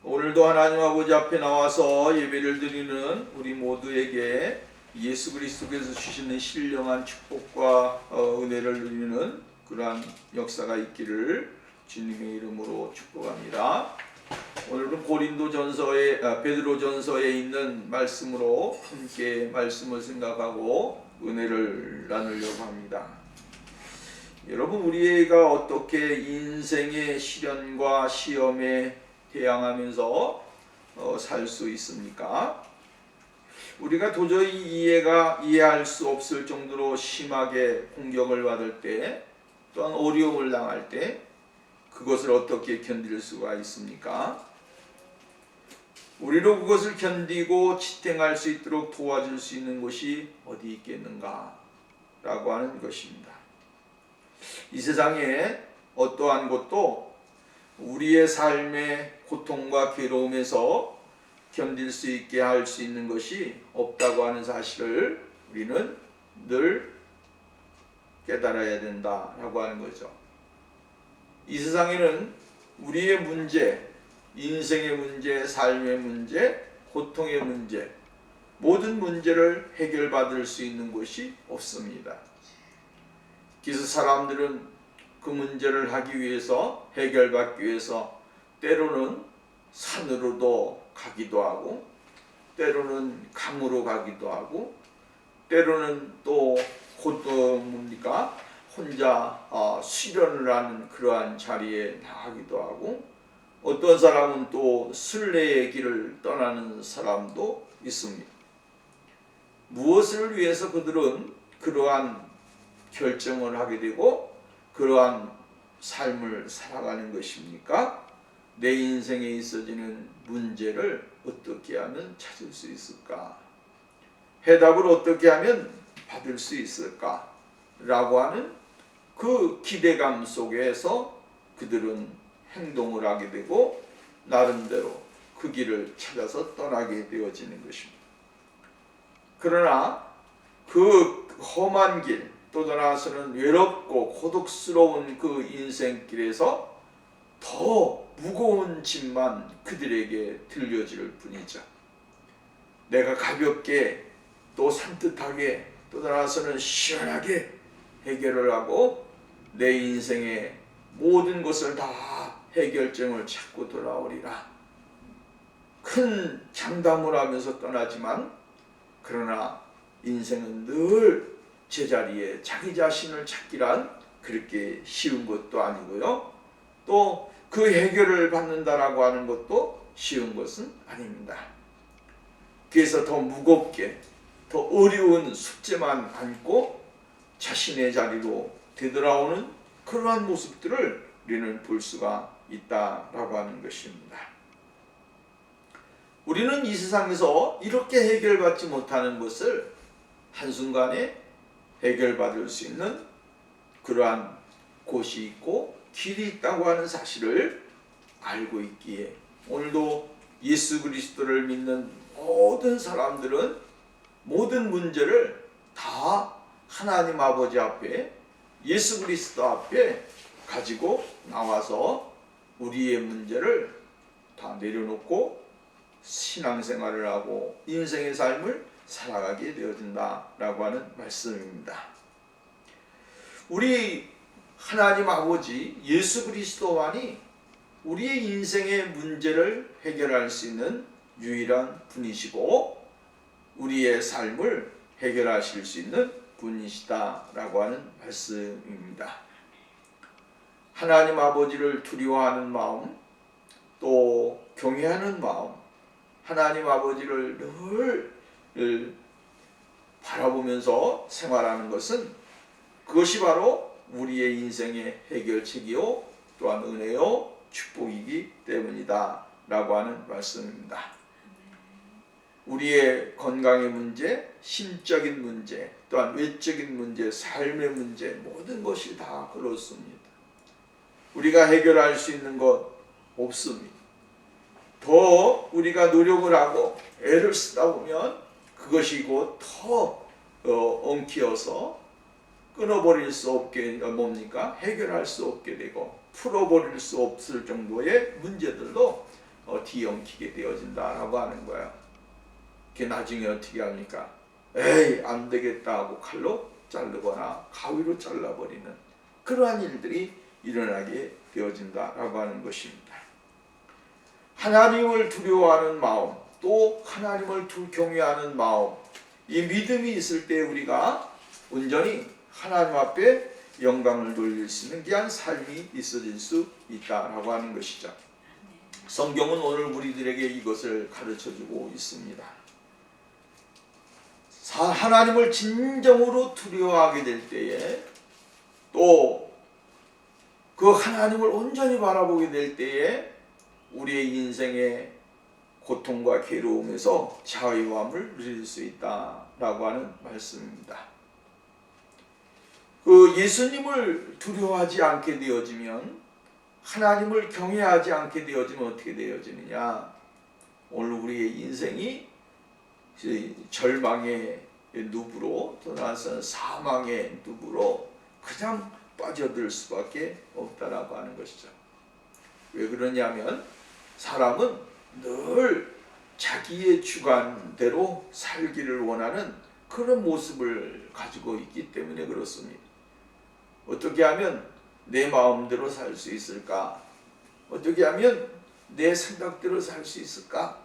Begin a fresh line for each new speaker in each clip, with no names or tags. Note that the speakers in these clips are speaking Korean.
오늘도 하나님 아버지 앞에 나와서 예배를 드리는 우리 모두에게 예수 그리스도께서 주시는 신령한 축복과 은혜를 누리는 그러한 역사가 있기를 주님의 이름으로 축복합니다. 오늘은 베드로전서에 있는 말씀으로 함께 말씀을 생각하고 은혜를 나누려고 합니다. 여러분, 우리가 어떻게 인생의 시련과 시험에 대항하면서 살 수 있습니까? 우리가 도저히 이해할 수 없을 정도로 심하게 공격을 받을 때, 또한 어려움을 당할 때 그것을 어떻게 견딜 수가 있습니까? 우리로 그것을 견디고 지탱할 수 있도록 도와줄 수 있는 곳이 어디 있겠는가? 라고 하는 것입니다. 이 세상에 어떠한 것도 우리의 삶의 고통과 괴로움에서 견딜 수 있게 할 수 있는 것이 없다고 하는 사실을 우리는 늘 깨달아야 된다라고 하는 거죠. 이 세상에는 우리의 문제, 인생의 문제, 삶의 문제, 고통의 문제, 모든 문제를 해결받을 수 있는 곳이 없습니다. 그래서 사람들은 그 문제를 하기 위해서, 해결받기 위해서 때로는 산으로도 가기도 하고, 때로는 강으로 가기도 하고, 때로는 또 혼자 수련을 하는 그러한 자리에 나가기도 하고, 어떤 사람은 또 순례의 길을 떠나는 사람도 있습니다. 무엇을 위해서 그들은 그러한 결정을 하게 되고 그러한 삶을 살아가는 것입니까? 내 인생에 있어지는 문제를 어떻게 하면 찾을 수 있을까? 해답을 어떻게 하면 받을 수 있을까? 라고 하는 그 기대감 속에서 그들은 행동을 하게 되고 나름대로 그 길을 찾아서 떠나게 되어지는 것입니다. 그러나 그 험한 길, 또 떠나서는 외롭고 고독스러운 그 인생길에서 더 무거운 짐만 그들에게 들려질 뿐이죠. 내가 가볍게 또 산뜻하게 또 떠나서는 시원하게 해결을 하고 내 인생의 모든 것을 다 해결점을 찾고 돌아오리라. 큰 장담을 하면서 떠나지만 그러나 인생은 늘 제자리에 자기 자신을 찾기란 그렇게 쉬운 것도 아니고요. 또 그 해결을 받는다라고 하는 것도 쉬운 것은 아닙니다. 그래서 더 무겁게 더 어려운 숙제만 안고 자신의 자리로 되돌아오는 그러한 모습들을 우리는 볼 수가 있다라고 하는 것입니다. 우리는 이 세상에서 이렇게 해결받지 못하는 것을 한순간에 해결받을 수 있는 그러한 곳이 있고 길이 있다고 하는 사실을 알고 있기에 오늘도 예수 그리스도를 믿는 모든 사람들은 모든 문제를 다 하나님 아버지 앞에 예수 그리스도 앞에 가지고 나와서 우리의 문제를 다 내려놓고 신앙생활을 하고 인생의 삶을 살아가게 되어진다라고 하는 말씀입니다. 우리 하나님 아버지 예수 그리스도만이 우리의 인생의 문제를 해결할 수 있는 유일한 분이시고 우리의 삶을 해결하실 수 있는 분이시다라고 하는 말씀입니다. 하나님 아버지를 두려워하는 마음, 또 경외하는 마음, 하나님 아버지를 늘 바라보면서 생활하는 것은 그것이 바로 우리의 인생의 해결책이요 또한 은혜요 축복이기 때문이다 라고 하는 말씀입니다. 우리의 건강의 문제, 심적인 문제, 또한 외적인 문제, 삶의 문제 모든 것이 다 그렇습니다. 우리가 해결할 수 있는 것 없습니다. 더 우리가 노력을 하고 애를 쓰다 보면 그것이 곧 더 엉키어서 끊어버릴 수 없게 해결할 수 없게 되고 풀어버릴 수 없을 정도의 문제들도 뒤엉키게 되어진다라고 하는 거야. 그게 나중에 어떻게 합니까? 에이 안 되겠다 하고 칼로 자르거나 가위로 잘라버리는 그러한 일들이 일어나게 되어진다라고 하는 것입니다. 하나님을 두려워하는 마음, 또 하나님을 경외하는 마음, 이 믿음이 있을 때 우리가 온전히 하나님 앞에 영광을 돌릴 수 있는 귀한 삶이 있어질 수 있다라고 하는 것이죠. 성경은 오늘 우리들에게 이것을 가르쳐주고 있습니다. 하나님을 진정으로 두려워하게 될 때에, 또 그 하나님을 온전히 바라보게 될 때에 우리의 인생의 고통과 괴로움에서 자유함을 누릴 수 있다라고 하는 말씀입니다. 그 예수님을 두려워하지 않게 되어지면, 하나님을 경외하지 않게 되어지면 어떻게 되어지느냐? 오늘 우리의 인생이 절망의 늪으로, 또 나서 사망의 늪으로 그냥 빠져들 수밖에 없다라고 하는 것이죠. 왜 그러냐면 사람은 늘 자기의 주관대로 살기를 원하는 그런 모습을 가지고 있기 때문에 그렇습니다. 어떻게 하면 내 마음대로 살 수 있을까? 어떻게 하면 내 생각대로 살 수 있을까?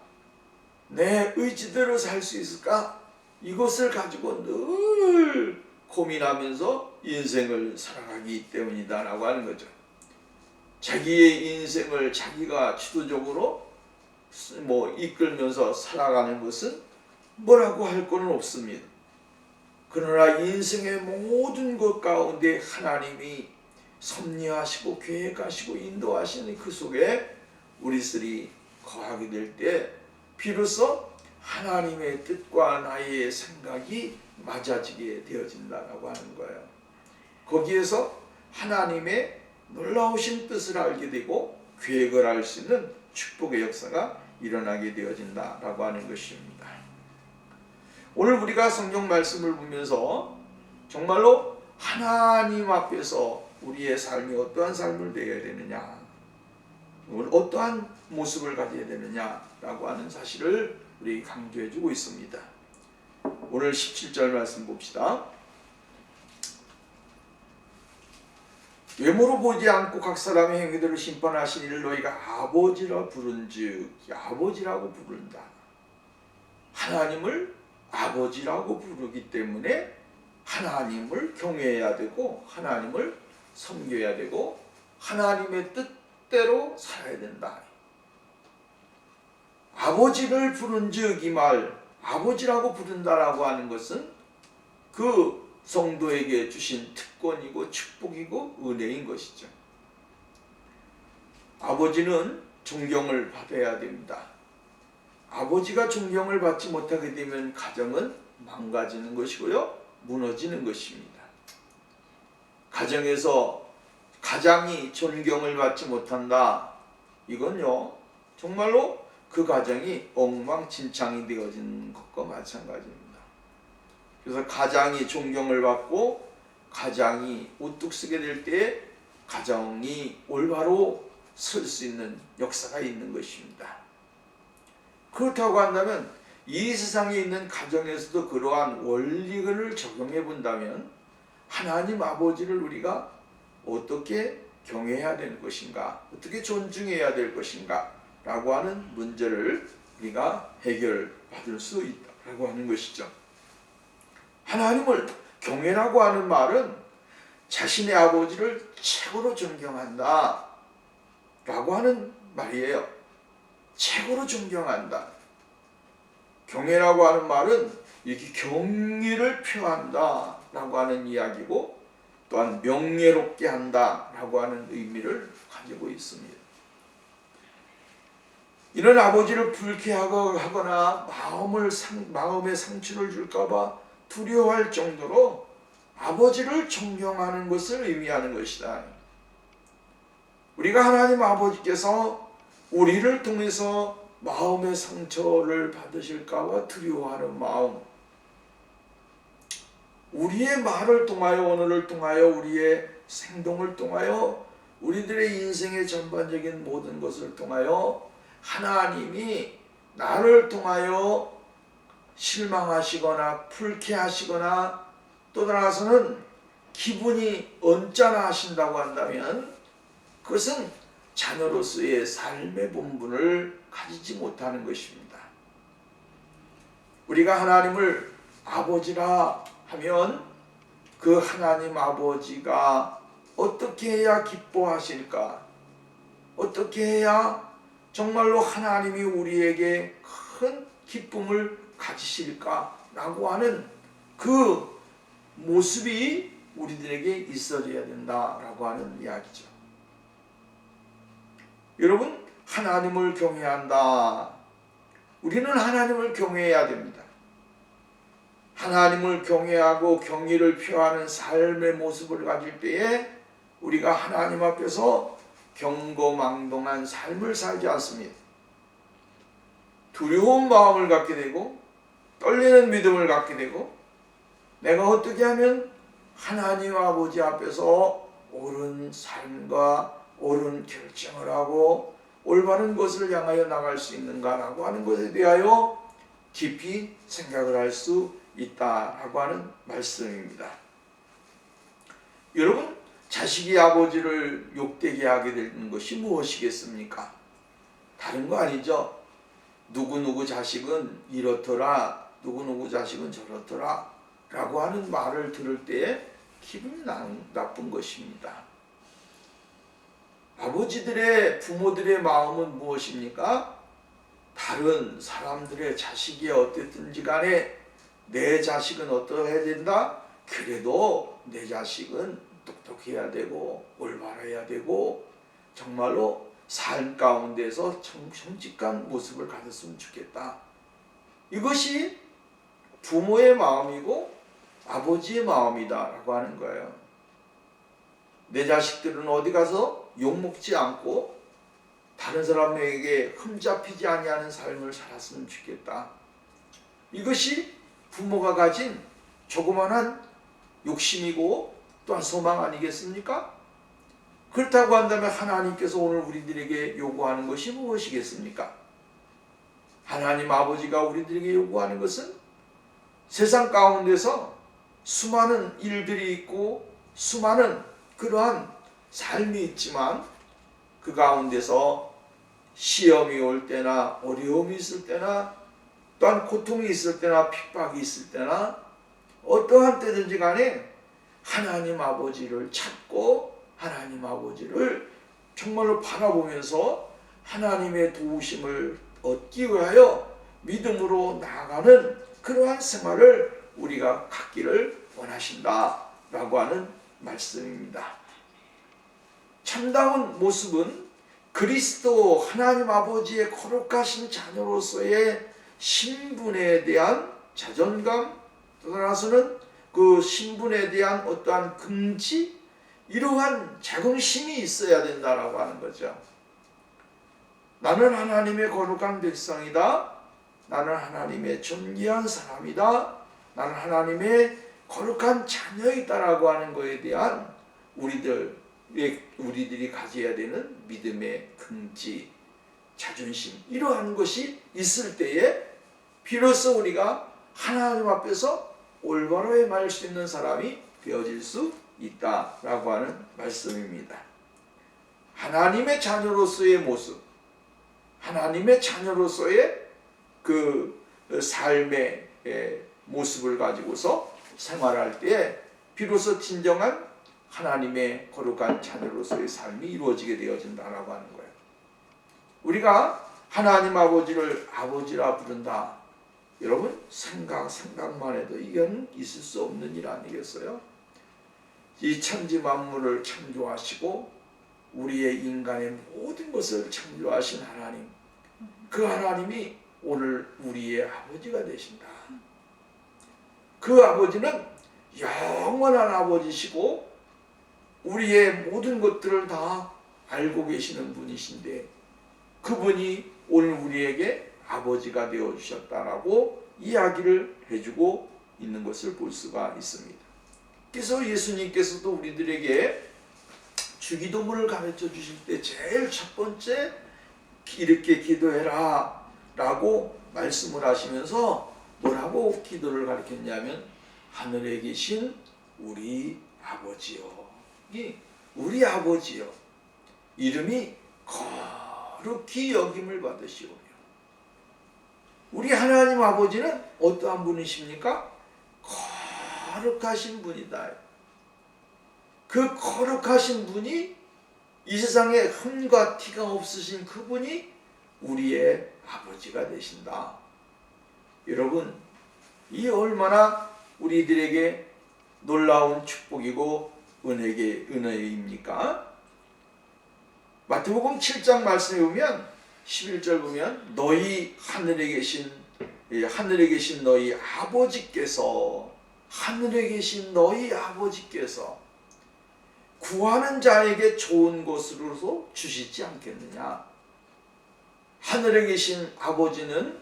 내 의지대로 살 수 있을까? 이것을 가지고 늘 고민하면서 인생을 살아가기 때문이다라고 하는 거죠. 자기의 인생을 자기가 주도적으로 이끌면서 살아가는 것은 뭐라고 할 것은 없습니다. 그러나 인생의 모든 것 가운데 하나님이 섭리하시고 계획하시고 인도하시는 그 속에 우리들이 거하게 될 때 비로소 하나님의 뜻과 나의 생각이 맞아지게 되어진다라고 하는 거예요. 거기에서 하나님의 놀라우신 뜻을 알게 되고 계획을 알 수 있는 축복의 역사가 일어나게 되어진다라고 하는 것입니다. 오늘 우리가 성경 말씀을 보면서 정말로 하나님 앞에서 우리의 삶이 어떠한 삶을 되어야 되느냐, 어떠한 모습을 가져야 되느냐라고 하는 사실을 우리 강조해 주고 있습니다. 오늘 17절 말씀 봅시다. 외모로 보지 않고 각 사람의 행위대로 심판하시니를 너희가 아버지라 부른즉, 아버지라고 부른다. 하나님을 아버지라고 부르기 때문에 하나님을 경외해야 되고 하나님을 섬겨야 되고 하나님의 뜻대로 살아야 된다. 아버지를 부른즉, 이 말 아버지라고 부른다라고 하는 것은 그 성도에게 주신 특권이고 축복이고 은혜인 것이죠. 아버지는 존경을 받아야 됩니다. 아버지가 존경을 받지 못하게 되면 가정은 망가지는 것이고요, 무너지는 것입니다. 가정에서 가장이 존경을 받지 못한다, 이건요 정말로 그 가정이 엉망진창이 되어진 것과 마찬가지입니다. 그래서 가장이 존경을 받고 가장이 우뚝 서게 될 때 가정이 올바로 설 수 있는 역사가 있는 것입니다. 그렇다고 한다면 이 세상에 있는 가정에서도 그러한 원리를 적용해 본다면 하나님 아버지를 우리가 어떻게 경외해야 되는 것인가, 어떻게 존중해야 될 것인가 라고 하는 문제를 우리가 해결받을 수 있다고 하는 것이죠. 하나님을 경외라고 하는 말은 자신의 아버지를 최고로 존경한다 라고 하는 말이에요. 최고로 존경한다. 경외라고 하는 말은 이렇게 경의를 표한다 라고 하는 이야기고, 또한 명예롭게 한다 라고 하는 의미를 가지고 있습니다. 이런 아버지를 불쾌하거나 마음에 상처를 줄까봐 두려워할 정도로 아버지를 존경하는 것을 의미하는 것이다. 우리가 하나님 아버지께서 우리를 통해서 마음의 상처를 받으실까봐 두려워하는 마음, 우리의 말을 통하여, 언어를 통하여, 우리의 행동을 통하여, 우리들의 인생의 전반적인 모든 것을 통하여 하나님이 나를 통하여 실망하시거나 불쾌하시거나 또 따라서는 기분이 언짢아 하신다고 한다면 그것은 자녀로서의 삶의 본분을 가지지 못하는 것입니다. 우리가 하나님을 아버지라 하면 그 하나님 아버지가 어떻게 해야 기뻐하실까? 어떻게 해야 정말로 하나님이 우리에게 큰 기쁨을 가지실까? 라고 하는 그 모습이 우리들에게 있어져야 된다라고 하는 이야기죠. 여러분, 하나님을 경외한다. 우리는 하나님을 경외해야 됩니다. 하나님을 경외하고 경의를 표하는 삶의 모습을 가질 때에 우리가 하나님 앞에서 경거망동한 삶을 살지 않습니다. 두려운 마음을 갖게 되고 떨리는 믿음을 갖게 되고 내가 어떻게 하면 하나님 아버지 앞에서 옳은 삶과 옳은 결정을 하고 올바른 것을 향하여 나갈 수 있는가라고 하는 것에 대하여 깊이 생각을 할 수 있다라고 하는 말씀입니다. 여러분, 자식이 아버지를 욕되게 하게 되는 것이 무엇이겠습니까? 다른 거 아니죠. 누구누구 자식은 이렇더라, 누구누구 자식은 저렇더라 라고 하는 말을 들을 때에 기분이 나쁜 것입니다. 아버지들의, 부모들의 마음은 무엇입니까? 다른 사람들의 자식이 어땠든지 간에 내 자식은 어떠해야 된다? 그래도 내 자식은 똑똑해야 되고 올바라야 되고 정말로 삶 가운데서 정직한 모습을 가졌으면 좋겠다. 이것이 부모의 마음이고 아버지의 마음이다 라고 하는 거예요. 내 자식들은 어디 가서 욕먹지 않고 다른 사람에게 흠잡히지 아니하는 삶을 살았으면 좋겠다. 이것이 부모가 가진 조그만한 욕심이고 또한 소망 아니겠습니까? 그렇다고 한다면 하나님께서 오늘 우리들에게 요구하는 것이 무엇이겠습니까? 하나님 아버지가 우리들에게 요구하는 것은 세상 가운데서 수많은 일들이 있고 수많은 그러한 삶이 있지만 그 가운데서 시험이 올 때나 어려움이 있을 때나 또한 고통이 있을 때나 핍박이 있을 때나 어떠한 때든지 간에 하나님 아버지를 찾고 하나님 아버지를 정말로 바라보면서 하나님의 도우심을 얻기 위하여 믿음으로 나아가는 그러한 생활을 우리가 갖기를 원하신다라고 하는 말씀입니다. 참다운 모습은 그리스도 하나님 아버지의 거룩하신 자녀로서의 신분에 대한 자존감, 따라서는 그 신분에 대한 어떠한 긍지, 이러한 자긍심이 있어야 된다라고 하는 거죠. 나는 하나님의 거룩한 백성이다. 나는 하나님의 존귀한 사람이다. 나는 하나님의 거룩한 자녀이다라고 하는 것에 대한 우리들이 가져야 되는 믿음의 긍지, 자존심, 이러한 것이 있을 때에 비로소 우리가 하나님 앞에서 올바로 행할 수 있는 사람이 되어질 수 있다라고 하는 말씀입니다. 하나님의 자녀로서의 모습, 하나님의 자녀로서의 그 삶의 모습을 가지고서 생활할 때 비로소 진정한 하나님의 거룩한 자녀로서의 삶이 이루어지게 되어진다라고 하는 거예요. 우리가 하나님 아버지를 아버지라 부른다. 여러분, 생각만 해도 이건 있을 수 없는 일 아니겠어요? 이 천지 만물을 창조하시고 우리의 인간의 모든 것을 창조하신 하나님, 그 하나님이 오늘 우리의 아버지가 되신다. 그 아버지는 영원한 아버지시고 우리의 모든 것들을 다 알고 계시는 분이신데 그분이 오늘 우리에게 아버지가 되어주셨다라고 이야기를 해주고 있는 것을 볼 수가 있습니다. 그래서 예수님께서도 우리들에게 주기도문을 가르쳐 주실 때 제일 첫 번째 이렇게 기도해라 라고 말씀을 하시면서 뭐라고 기도를 가르쳤냐면 하늘에 계신 우리 아버지요. 우리 아버지요. 이름이 거룩히 여김을 받으시오며. 우리 하나님 아버지는 어떠한 분이십니까? 거룩하신 분이다. 그 거룩하신 분이 이 세상에 흠과 티가 없으신 그분이 우리의 아버지가 되신다. 여러분, 이 얼마나 우리들에게 놀라운 축복이고 은혜입니까? 마태복음 7장 말씀에 보면 11절 보면 너희 하늘에 계신 너희 아버지께서 구하는 자에게 좋은 것으로서 주시지 않겠느냐. 하늘에 계신 아버지는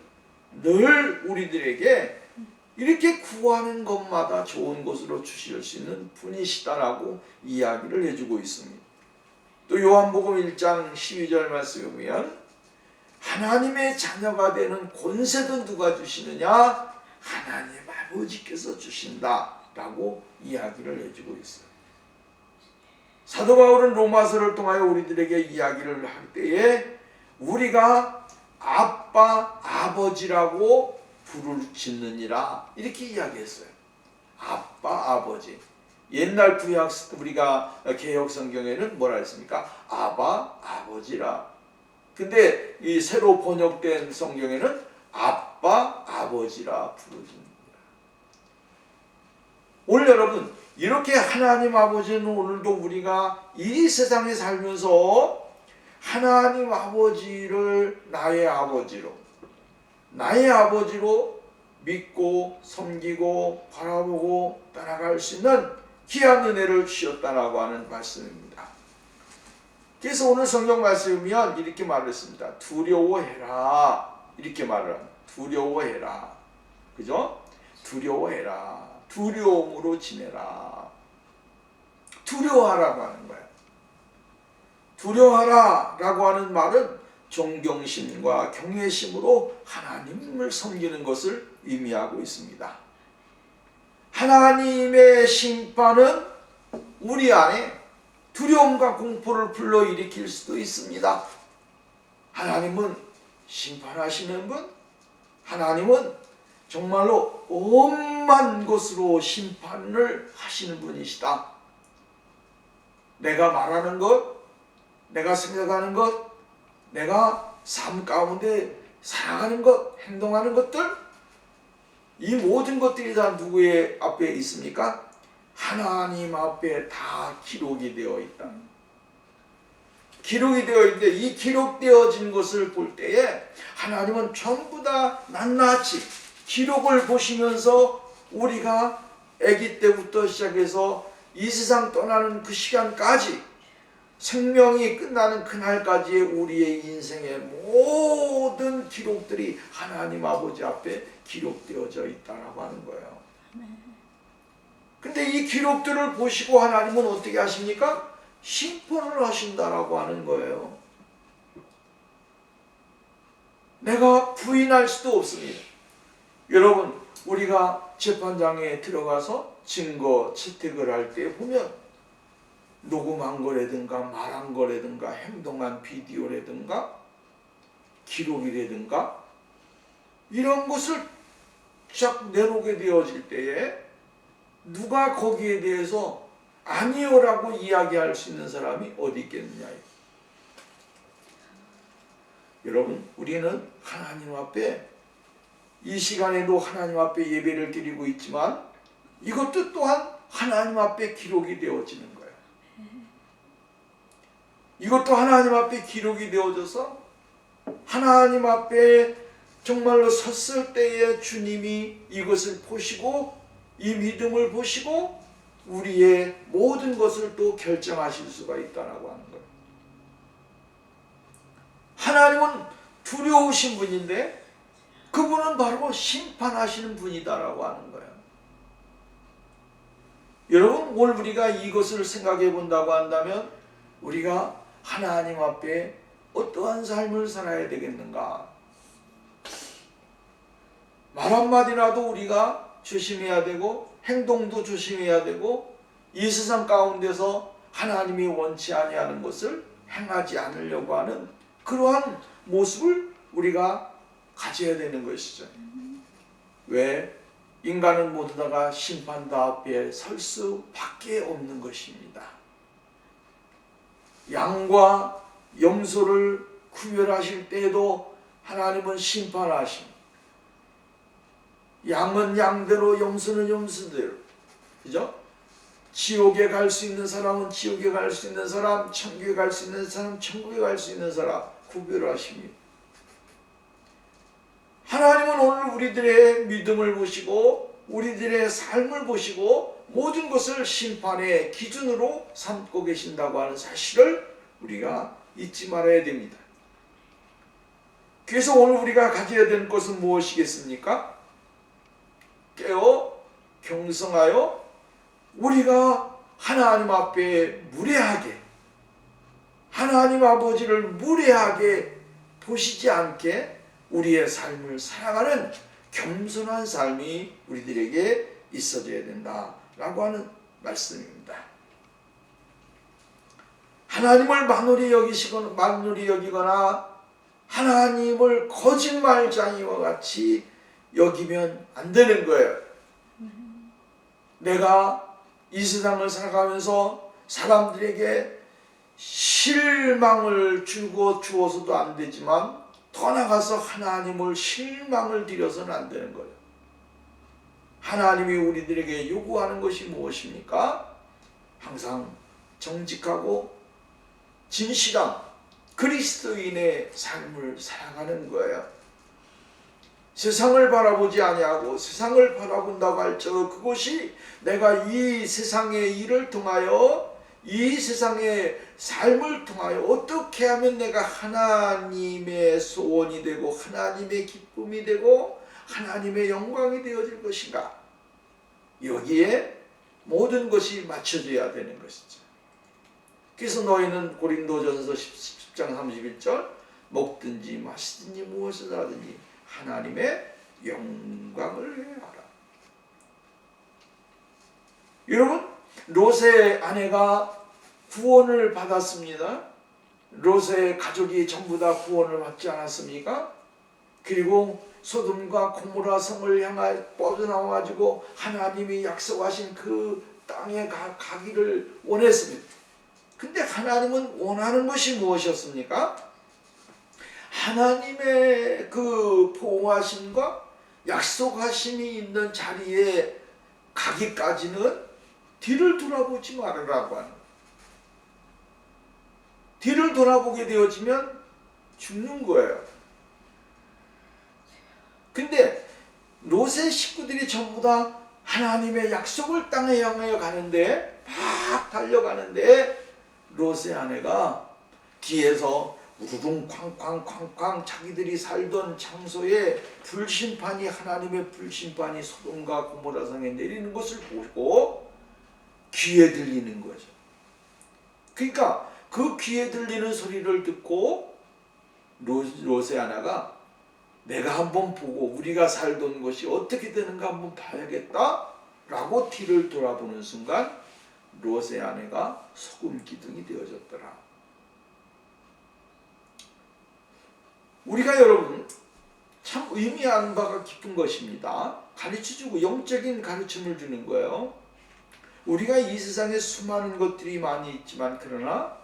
늘 우리들에게 이렇게 구하는 것마다 좋은 것으로 주실 수 있는 분이시다라고 이야기를 해주고 있습니다. 또 요한복음 1장 12절 말씀에 보면 하나님의 자녀가 되는 권세도 누가 주시느냐? 하나님 아버지께서 주신다라고 이야기를 해주고 있어요. 사도 바울은 로마서를 통하여 우리들에게 이야기를 할 때에 우리가 아빠, 아버지라고 부를 짓느니라 이렇게 이야기했어요. 아빠, 아버지. 옛날 구약 우리가 개혁 성경에는 뭐라 했습니까? 아바, 아버지라. 근데 이 새로 번역된 성경에는 아빠, 아버지라 부르십니다. 오늘 여러분 이렇게 하나님 아버지는 오늘도 우리가 이 세상에 살면서 하나님 아버지를 나의 아버지로 믿고 섬기고 바라보고 따라갈 수 있는 귀한 은혜를 주셨다라고 하는 말씀입니다. 그래서 오늘 성경 말씀에 보면 이렇게 말했습니다. 두려워해라. 이렇게 말을 합니다. 두려워해라. 그죠? 두려워해라. 두려움으로 지내라. 두려워하라고 하는 거예요. 두려워하라라고 하는 말은 존경심과 경외심으로 하나님을 섬기는 것을 의미하고 있습니다. 하나님의 심판은 우리 안에 두려움과 공포를 불러일으킬 수도 있습니다. 하나님은 심판하시는 분, 하나님은 정말로 엄한 것으로 심판을 하시는 분이시다. 내가 말하는 것, 내가 생각하는 것, 내가 삶 가운데 살아가는 것, 행동하는 것들, 이 모든 것들이 다 누구의 앞에 있습니까? 하나님 앞에 다 기록이 되어 있다. 기록이 되어 있는데 이 기록되어진 것을 볼 때에 하나님은 전부 다 낱낱이 기록을 보시면서 우리가 아기 때부터 시작해서 이 세상 떠나는 그 시간까지 생명이 끝나는 그날까지의 우리의 인생의 모든 기록들이 하나님 아버지 앞에 기록되어져 있다라고 하는 거예요. 근데 이 기록들을 보시고 하나님은 어떻게 하십니까? 심판을 하신다라고 하는 거예요. 내가 부인할 수도 없습니다. 여러분, 우리가 재판장에 들어가서 증거 채택을 할 때 보면 녹음한 거라든가 말한 거라든가 행동한 비디오라든가 기록이라든가 이런 것을 쫙 내놓게 되어질 때에 누가 거기에 대해서 아니요라고 이야기할 수 있는 사람이 어디 있겠느냐. 여러분, 우리는 하나님 앞에 이 시간에도 하나님 앞에 예배를 드리고 있지만 이것도 또한 하나님 앞에 기록이 되어지는 거예요. 이것도 하나님 앞에 기록이 되어져서 하나님 앞에 정말로 섰을 때에 주님이 이것을 보시고 이 믿음을 보시고 우리의 모든 것을 또 결정하실 수가 있다라고 하는 거예요. 하나님은 두려우신 분인데 그분은 바로 심판하시는 분이다라고 하는 거예요. 여러분, 오늘 우리가 이것을 생각해 본다고 한다면 우리가 하나님 앞에 어떠한 삶을 살아야 되겠는가? 말 한마디라도 우리가 조심해야 되고 행동도 조심해야 되고 이 세상 가운데서 하나님이 원치 아니하는 것을 행하지 않으려고 하는 그러한 모습을 우리가 가져야 되는 것이죠. 왜? 인간은 모두 다가 심판다 앞에 설 수밖에 없는 것입니다. 양과 염소를 구별하실 때에도 하나님은 심판하십니다. 양은 양대로, 염소는 염소대로. 그죠? 지옥에 갈 수 있는 사람은 지옥에 갈 수 있는 사람, 천국에 갈 수 있는 사람, 천국에 갈 수 있는 사람 구별하십니다. 하나님은 오늘 우리들의 믿음을 보시고 우리들의 삶을 보시고 모든 것을 심판의 기준으로 삼고 계신다고 하는 사실을 우리가 잊지 말아야 됩니다. 그래서 오늘 우리가 가져야 되는 것은 무엇이겠습니까? 깨어 경성하여 우리가 하나님 앞에 무례하게, 하나님 아버지를 무례하게 보시지 않게 우리의 삶을 살아가는 겸손한 삶이 우리들에게 있어져야 된다라고 하는 말씀입니다. 하나님을 만홀히 여기거나 하나님을 거짓말쟁이와 같이 여기면 안 되는 거예요. 내가 이 세상을 살아가면서 사람들에게 실망을 주어서도 안 되지만 더 나가서 하나님을 실망을 드려서는 안 되는 거예요. 하나님이 우리들에게 요구하는 것이 무엇입니까? 항상 정직하고 진실한 그리스도인의 삶을 살아가는 거예요. 세상을 바라보지 아니하고 세상을 바라본다고 할지라도 그것이 내가 이 세상의 일을 통하여 이 세상의 삶을 통하여 어떻게 하면 내가 하나님의 소원이 되고 하나님의 기쁨이 되고 하나님의 영광이 되어질 것인가? 여기에 모든 것이 맞춰져야 되는 것이죠. 그래서 너희는 고린도전서 10장 31절 먹든지 마시든지 무엇을 하든지 하나님의 영광을 위하여 하라. 여러분, 롯의 아내가 구원을 받았습니다. 롯의 가족이 전부 다 구원을 받지 않았습니까? 그리고 소돔과 고모라 성을 향해 뻗어나와 가지고 하나님이 약속하신 그 땅에 가기를 원했습니다. 근데 하나님은 원하는 것이 무엇이었습니까? 하나님의 그 보호하심과 약속하심이 있는 자리에 가기까지는 뒤를 돌아보지 말으라고 하는 거예요. 뒤를 돌아보게 되어지면 죽는 거예요. 근데 롯의 식구들이 전부 다 하나님의 약속을 땅에 향하여 가는데 막 달려가는데 롯의 아내가 뒤에서 우르릉 쾅쾅쾅쾅 자기들이 살던 장소에 불심판이 하나님의 불심판이 소돔과 고모라 성에 내리는 것을 보고 귀에 들리는 거죠. 그러니까 그 귀에 들리는 소리를 듣고 롯의 아내가 내가 한번 보고 우리가 살던 것이 어떻게 되는가 한번 봐야겠다 라고 뒤를 돌아보는 순간 롯의 아내가 소금 기둥이 되어졌더라. 우리가 여러분 참 의미하는 바가 깊은 것입니다. 가르쳐주고 영적인 가르침을 주는 거예요. 우리가 이 세상에 수많은 것들이 많이 있지만 그러나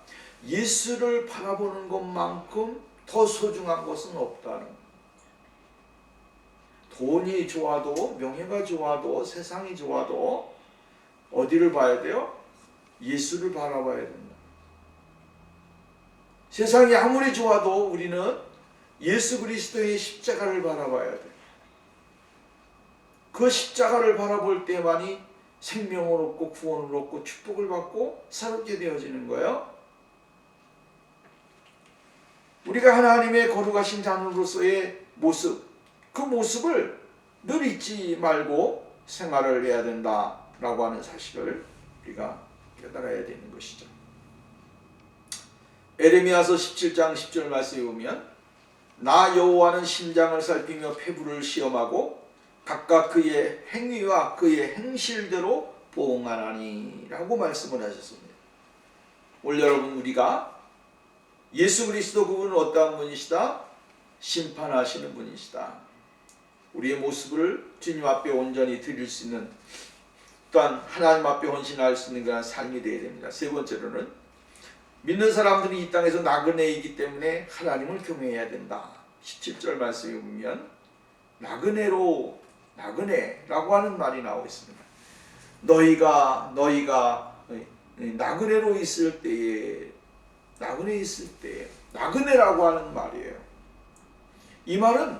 예수를 바라보는 것만큼 더 소중한 것은 없다는 거예요. 돈이 좋아도 명예가 좋아도 세상이 좋아도 어디를 봐야 돼요? 예수를 바라봐야 된다. 세상이 아무리 좋아도 우리는 예수 그리스도의 십자가를 바라봐야 돼. 그 십자가를 바라볼 때만이 생명을 얻고 구원을 얻고 축복을 받고 새롭게 되어지는 거예요. 우리가 하나님의 거룩하신 자녀로서의 모습, 그 모습을 늘 잊지 말고 생활을 해야 된다라고 하는 사실을 우리가 깨달아야 되는 것이죠. 에레미야서 17장 10절 말씀에 보면 나 여호와는 심장을 살피며 폐부를 시험하고 각각 그의 행위와 그의 행실대로 보응하나니 라고 말씀을 하셨습니다. 오늘 여러분, 우리가 예수 그리스도 그분은 어떠한 분이시다? 심판하시는 분이시다. 우리의 모습을 주님 앞에 온전히 드릴 수 있는, 또한 하나님 앞에 헌신할 수 있는 그런 삶이 되어야 됩니다. 세 번째로는 믿는 사람들이 이 땅에서 나그네이기 때문에 하나님을 경외해야 된다. 17절 말씀에 보면 나그네라고 하는 말이 나오고 있습니다. 너희가 나그네로 있을 때에, 나그네라고 하는 말이에요. 이 말은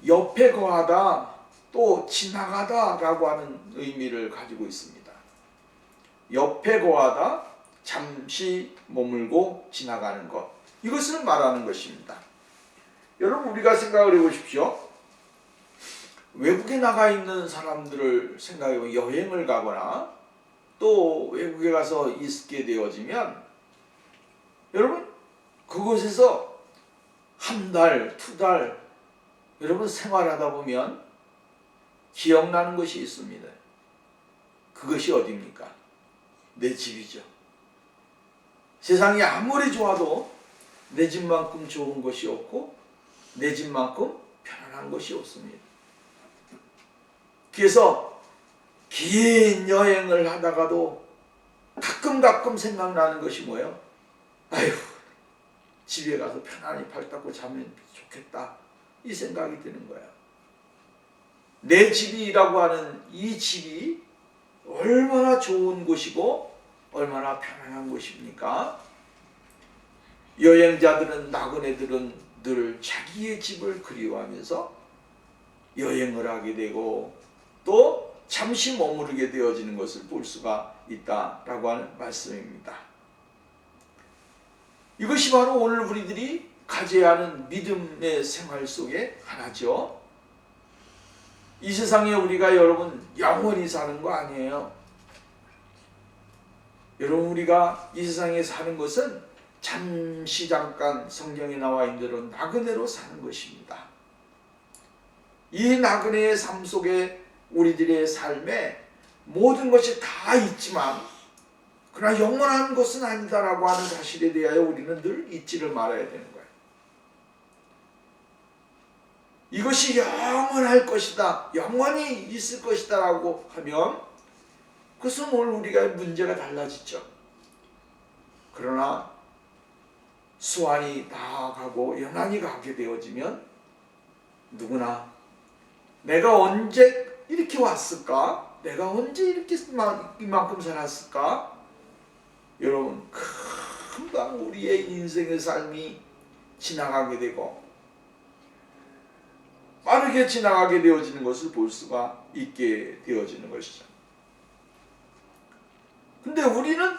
옆에 거하다, 또 지나가다 라고 하는 의미를 가지고 있습니다. 옆에 거하다, 잠시 머물고 지나가는 것, 이것을 말하는 것입니다. 여러분, 우리가 생각을 해보십시오. 외국에 나가 있는 사람들을 생각해보면, 여행을 가거나 또 외국에 가서 있게 되어지면, 여러분, 그곳에서 한 달, 두 달 여러분 생활하다 보면 기억나는 것이 있습니다. 그것이 어디입니까? 내 집이죠. 세상이 아무리 좋아도 내 집만큼 좋은 것이 없고 내 집만큼 편안한 것이 없습니다. 그래서 긴 여행을 하다가도 가끔 생각나는 것이 뭐예요? 아휴, 집에 가서 편안히 발 닦고 자면 좋겠다, 이 생각이 드는 거야. 내 집이라고 하는 이 집이 얼마나 좋은 곳이고 얼마나 편안한 곳입니까? 여행자들은, 나그네들은 늘 자기의 집을 그리워하면서 여행을 하게 되고 또 잠시 머무르게 되어지는 것을 볼 수가 있다라고 하는 말씀입니다. 이것이 바로 오늘 우리들이 가져야 하는 믿음의 생활 속에 하나죠. 이 세상에 우리가 여러분 영원히 사는 거 아니에요. 여러분, 우리가 이 세상에 사는 것은 잠시 잠깐 성경에 나와 있는 대로 나그네로 사는 것입니다. 이 나그네의 삶 속에 우리들의 삶에 모든 것이 다 있지만 그러나 영원한 것은 아니다라고 하는 사실에 대하여 우리는 늘 잊지를 말아야 되는 거예요. 이것이 영원할 것이다, 영원히 있을 것이다 라고 하면 그것은 오늘 우리가 문제가 달라지죠. 그러나 수완이 나아가고 연한이 가게 되어지면 누구나 내가 언제 이렇게 왔을까? 내가 언제 이렇게 이만큼 살았을까? 여러분, 금방 우리의 인생의 삶이 지나가게 되고 빠르게 지나가게 되어지는 것을 볼 수가 있게 되어지는 것이죠. 근데 우리는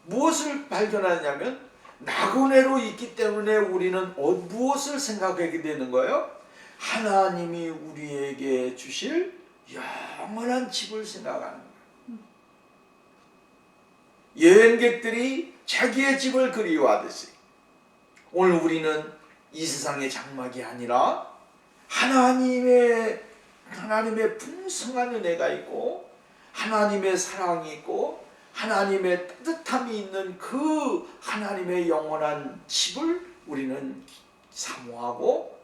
무엇을 발견하냐면 나그네로 있기 때문에 우리는 무엇을 생각하게 되는 거예요? 하나님이 우리에게 주실 영원한 집을 생각하는 거예요. 여행객들이 자기의 집을 그리워하듯이 오늘 우리는 이 세상의 장막이 아니라 하나님의 풍성한 은혜가 있고 하나님의 사랑이 있고 하나님의 따뜻함이 있는 그 하나님의 영원한 집을 우리는 사모하고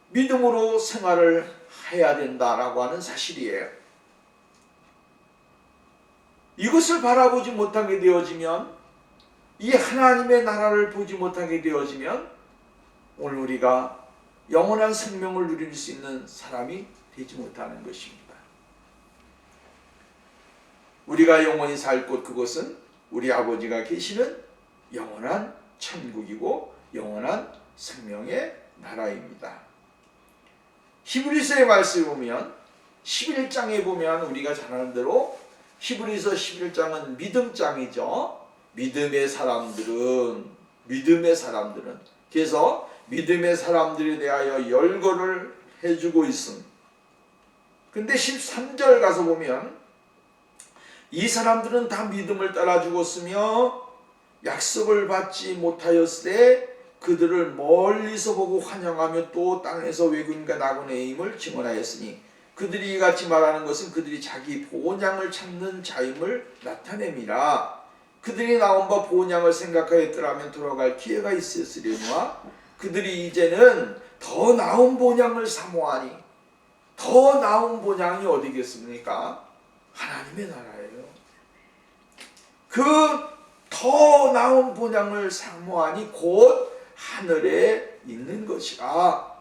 믿음으로 생활을 해야 된다라고 하는 사실이에요. 이것을 바라보지 못하게 되어지면, 이 하나님의 나라를 보지 못하게 되어지면 오늘 우리가 영원한 생명을 누릴 수 있는 사람이 되지 못하는 것입니다. 우리가 영원히 살 곳, 그것은 우리 아버지가 계시는 영원한 천국이고 영원한 생명의 나라입니다. 히브리서의 말씀에 보면 11장에 보면 우리가 잘 아는 대로 히브리서 11장은 믿음장이죠. 믿음의 사람들은 그래서 믿음의 사람들에 대하여 열거를 해주고 있음. 근데 13절 가서 보면 이 사람들은 다 믿음을 따라 죽었으며 약속을 받지 못하였을 때 그들을 멀리서 보고 환영하며 또 땅에서 외국인과 나그네임을 증언하였으니 그들이 이같이 말하는 것은 그들이 자기 본향을 찾는 자임을 나타냅니다. 그들이 나온 바 본향을 생각하였더라면 돌아갈 기회가 있었으려니와 그들이 이제는 더 나은 본향을 사모하니 더 나은 본향이 어디겠습니까? 하나님의 나라예요. 그 더 나은 본향을 사모하니 곧 하늘에 있는 것이라.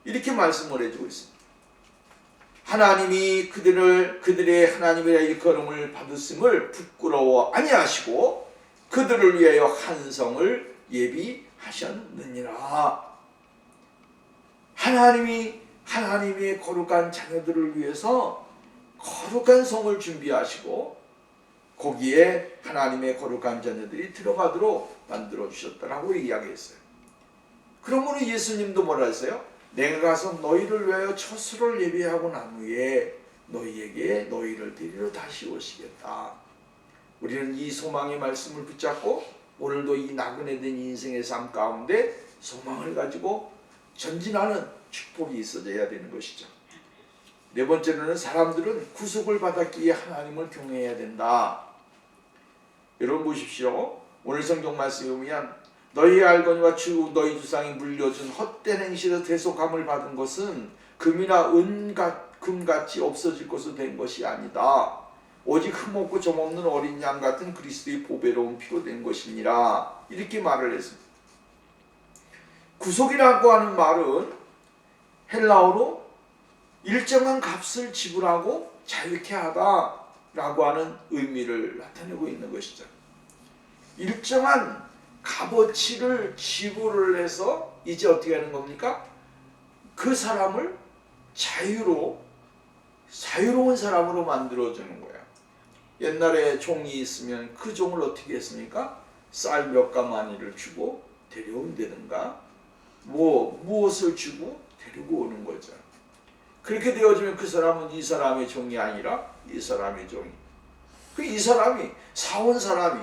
이렇게 말씀을 해주고 있습니다. 하나님이 그들의 하나님이라 일컬음을 받았음을 부끄러워 아니하시고 그들을 위하여 한 성을 예비하셨느니라. 하나님이 하나님의 거룩한 자녀들을 위해서 거룩한 성을 준비하시고 거기에 하나님의 거룩한 자녀들이 들어가도록 만들어 주셨다라고 이야기했어요. 그러므로 예수님도 뭐라 했어요? 내가 가서 너희를 위하여 처소를 예비하고 난 후에 너희에게 너희를 데리러 다시 오시겠다. 우리는 이 소망의 말씀을 붙잡고 오늘도 이 나그네된 인생의 삶 가운데 소망을 가지고 전진하는 축복이 있어져야 되는 것이죠. 네 번째로는 사람들은 구속을 받았기에 하나님을 경외해야 된다. 여러분 보십시오. 오늘 성경 말씀에 보면 너희 알거니와 너희 조상이 물려준 헛된 행실의 대속함을 받은 것은 금이나 금같이 없어질 것으로 된 것이 아니다. 오직 흠없고 점없는 어린 양 같은 그리스도의 보배로운 피로 된 것이니라. 이렇게 말을 했습니다. 구속이라고 하는 말은 헬라어로 일정한 값을 지불하고 자유케 하다라고 하는 의미를 나타내고 있는 것이죠. 일정한 값어치를 지불을 해서 이제 어떻게 하는 겁니까? 그 사람을 자유로운 사람으로 만들어주는 거야. 옛날에 종이 있으면 그 종을 어떻게 했습니까? 쌀 몇 가마니를 주고 데려온다든가 무엇을 주고 데리고 오는 거죠. 그렇게 되어지면 그 사람은 이 사람의 종이 아니라 이 사람의 종이. 이 사람이 사온 사람이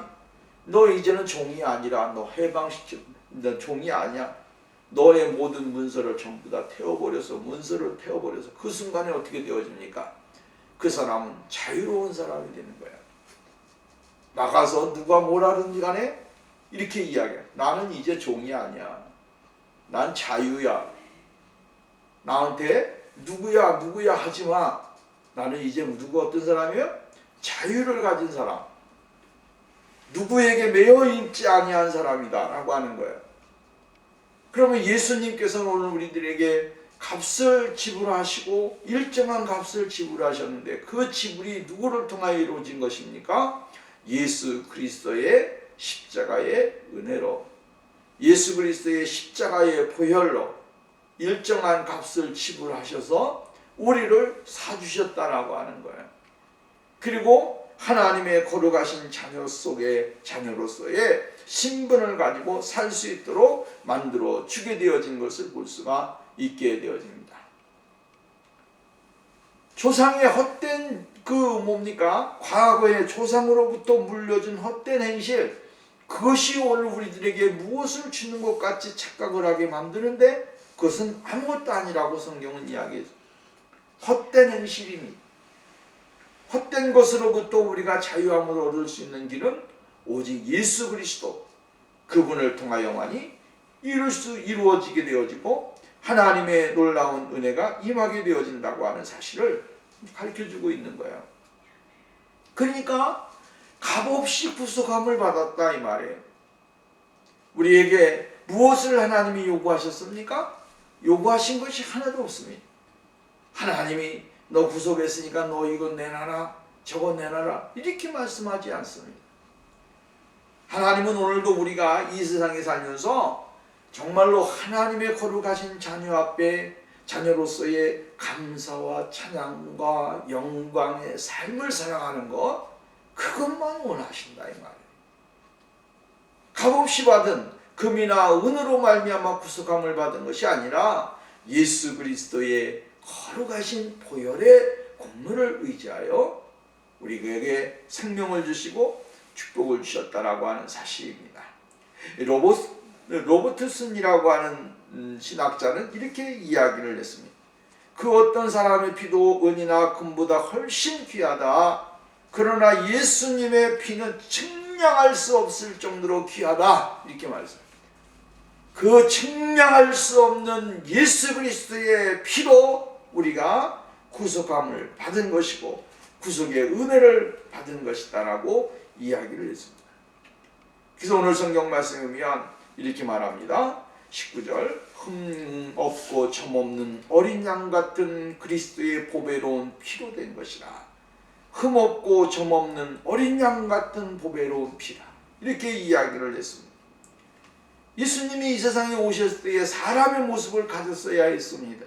너 이제는 종이 아니라 너 너 종이 아니야. 너의 모든 문서를 전부 다 문서를 태워버려서 그 순간에 어떻게 되어집니까? 그 사람은 자유로운 사람이 되는 거야. 나가서 누가 뭐라든지 간에 이렇게 이야기해. 나는 이제 종이 아니야. 난 자유야. 나한테 누구야 하지마. 나는 이제 어떤 사람이에요? 자유를 가진 사람. 누구에게 매여 있지 아니한 사람이다 라고 하는 거예요. 그러면 예수님께서는 오늘 우리들에게 값을 지불하시고 일정한 값을 지불하셨는데 그 지불이 누구를 통하여 이루어진 것입니까? 예수 그리스도의 십자가의 은혜로, 예수 그리스도의 십자가의 보혈로 일정한 값을 지불하셔서 우리를 사주셨다라고 하는 거예요. 그리고 하나님의 거룩하신 자녀로서의 신분을 가지고 살 수 있도록 만들어 주게 되어진 것을 볼 수가 있게 되어집니다. 조상의 헛된 과거의 조상으로부터 물려준 헛된 행실, 그것이 오늘 우리들에게 무엇을 주는 것 같이 착각을 하게 만드는데 그것은 아무것도 아니라고 성경은 이야기해요. 헛된 행실입니다. 헛된 것으로부터 우리가 자유함을 얻을 수 있는 길은 오직 예수 그리스도 그분을 통하여만이 이루어지게 되어지고 하나님의 놀라운 은혜가 임하게 되어진다고 하는 사실을 가르쳐주고 있는 거예요. 그러니까 값없이 구속함을 받았다 이 말이에요. 우리에게 무엇을 하나님이 요구하셨습니까? 요구하신 것이 하나도 없습니다. 하나님이 너 구속했으니까 너 이거 내놔라 저거 내놔라 이렇게 말씀하지 않습니다. 하나님은 오늘도 우리가 이 세상에 살면서 정말로 하나님의 거룩하신 자녀 앞에 자녀로서의 감사와 찬양과 영광의 삶을 살아가는 것, 그것만 원하신다 이 말이에요. 값없이 받은 금이나 은으로 말미암아 구속함을 받은 것이 아니라 예수 그리스도의 거룩하신 보혈의 공로를 의지하여 우리에게 생명을 주시고 축복을 주셨다라고 하는 사실입니다. 로버트슨이라고 하는 신학자는 이렇게 이야기를 했습니다. 그 어떤 사람의 피도 은이나 금보다 훨씬 귀하다. 그러나 예수님의 피는 측량할 수 없을 정도로 귀하다. 이렇게 말했습니다. 그 측량할 수 없는 예수 그리스도의 피로 우리가 구속함을 받은 것이고 구속의 은혜를 받은 것이다라고 이야기를 했습니다. 그래서 오늘 성경 말씀에 보면 이렇게 말합니다. 19절 흠 없고 점 없는 어린 양 같은 그리스도의 보배로운 피로 된 것이라. 흠 없고 점 없는 어린 양 같은 보배로운 피라. 이렇게 이야기를 했습니다. 예수님이 이 세상에 오셨을 때에 사람의 모습을 가졌어야 했습니다.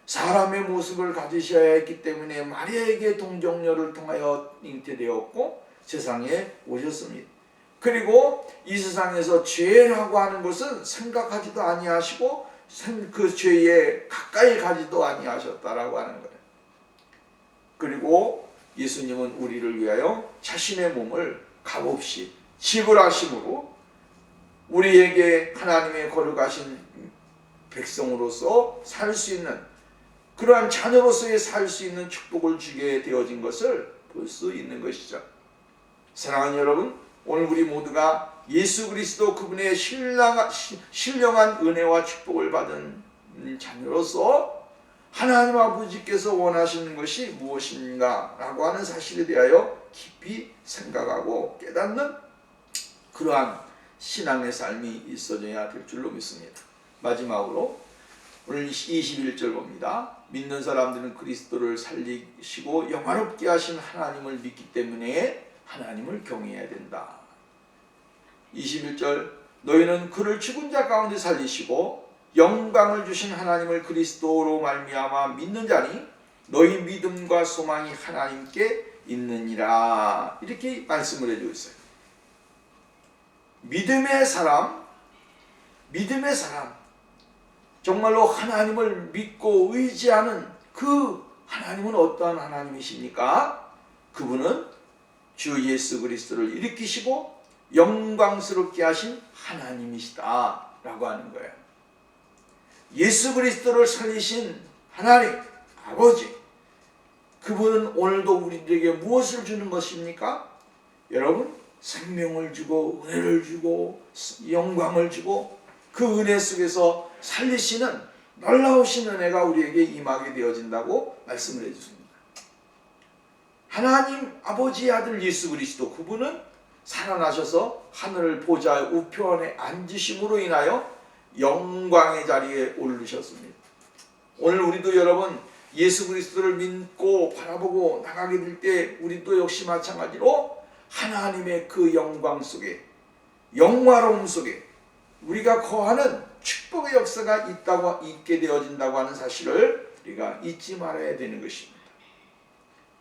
사람의 모습을 가지셔야 했기 때문에 마리아에게 동정녀를 통하여 잉태되었고 세상에 오셨습니다. 그리고 이 세상에서 죄라고 하는 것은 생각하지도 아니하시고 그 죄에 가까이 가지도 아니하셨다라고 하는 거예요. 그리고 예수님은 우리를 위하여 자신의 몸을 값없이 지불하심으로 우리에게 하나님의 거룩하신 백성으로서 살 수 있는 그러한 자녀로서의 살 수 있는 축복을 주게 되어진 것을 볼 수 있는 것이죠. 사랑하는 여러분, 오늘 우리 모두가 예수 그리스도 그분의 신령한 은혜와 축복을 받은 자녀로서 하나님 아버지께서 원하시는 것이 무엇인가 라고 하는 사실에 대하여 깊이 생각하고 깨닫는 그러한 신앙의 삶이 있어져야 될 줄로 믿습니다. 마지막으로 오늘 21절 봅니다. 믿는 사람들은 그리스도를 살리시고 영화롭게 하신 하나님을 믿기 때문에 하나님을 경외해야 된다. 21절 너희는 그를 죽은 자 가운데 살리시고 영광을 주신 하나님을 그리스도로 말미암아 믿는 자니 너희 믿음과 소망이 하나님께 있느니라. 이렇게 말씀을 해주고 있어요. 믿음의 사람 정말로 하나님을 믿고 의지하는 그 하나님은 어떠한 하나님이십니까? 그분은 주 예수 그리스도를 일으키시고 영광스럽게 하신 하나님이시다 라고 하는 거예요. 예수 그리스도를 살리신 하나님 아버지, 그분은 오늘도 우리들에게 무엇을 주는 것입니까? 여러분, 생명을 주고 은혜를 주고 영광을 주고 그 은혜 속에서 살리시는 놀라우신 은혜가 우리에게 임하게 되어진다고 말씀을 해주십니다. 하나님 아버지의 아들 예수 그리스도, 그분은 살아나셔서 하늘 보좌 우편에 앉으심으로 인하여 영광의 자리에 오르셨습니다. 오늘 우리도 여러분 예수 그리스도를 믿고 바라보고 나가게 될 때 우리도 역시 마찬가지로 하나님의 그 영광 속에, 영화로움 속에 우리가 거하는 축복의 역사가 있게 되어진다고 하는 사실을 우리가 잊지 말아야 되는 것입니다.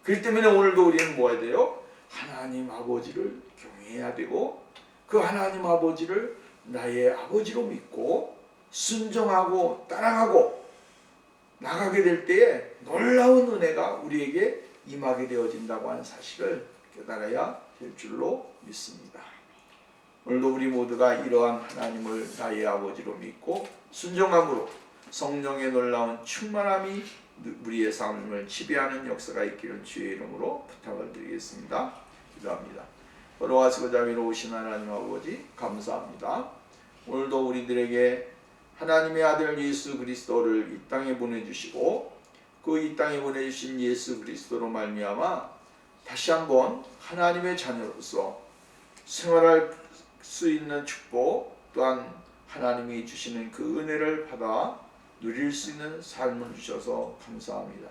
그렇기 때문에 오늘도 우리는 뭐 해야 돼요? 하나님 아버지를 경외해야 되고 그 하나님 아버지를 나의 아버지로 믿고 순종하고 따라가고 나가게 될 때에 놀라운 은혜가 우리에게 임하게 되어진다고 하는 사실을 깨달아야 될 줄로 믿습니다. 오늘도 우리 모두가 이러한 하나님을 나의 아버지로 믿고 순종함으로 성령의 놀라운 충만함이 우리의 삶을 지배하는 역사가 있기를 주의 이름으로 부탁을 드리겠습니다. 기도합니다. 걸어가시고 자비로우신 하나님 아버지 감사합니다. 오늘도 우리들에게 하나님의 아들 예수 그리스도를 이 땅에 보내주시고 그 이 땅에 보내주신 예수 그리스도로 말미암아 다시 한번 하나님의 자녀로서 생활할 수 있는 축복, 또한 하나님이 주시는 그 은혜를 받아 누릴 수 있는 삶을 주셔서 감사합니다.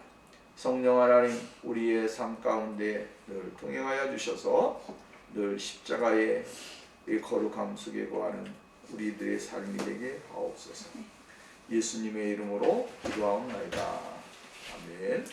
성령 하나님, 우리의 삶 가운데 늘 동행하여 주셔서 늘 십자가의 거룩함 속에 거하는 우리들의 삶이 되게 하옵소서. 예수님의 이름으로 기도하옵나이다. 아멘.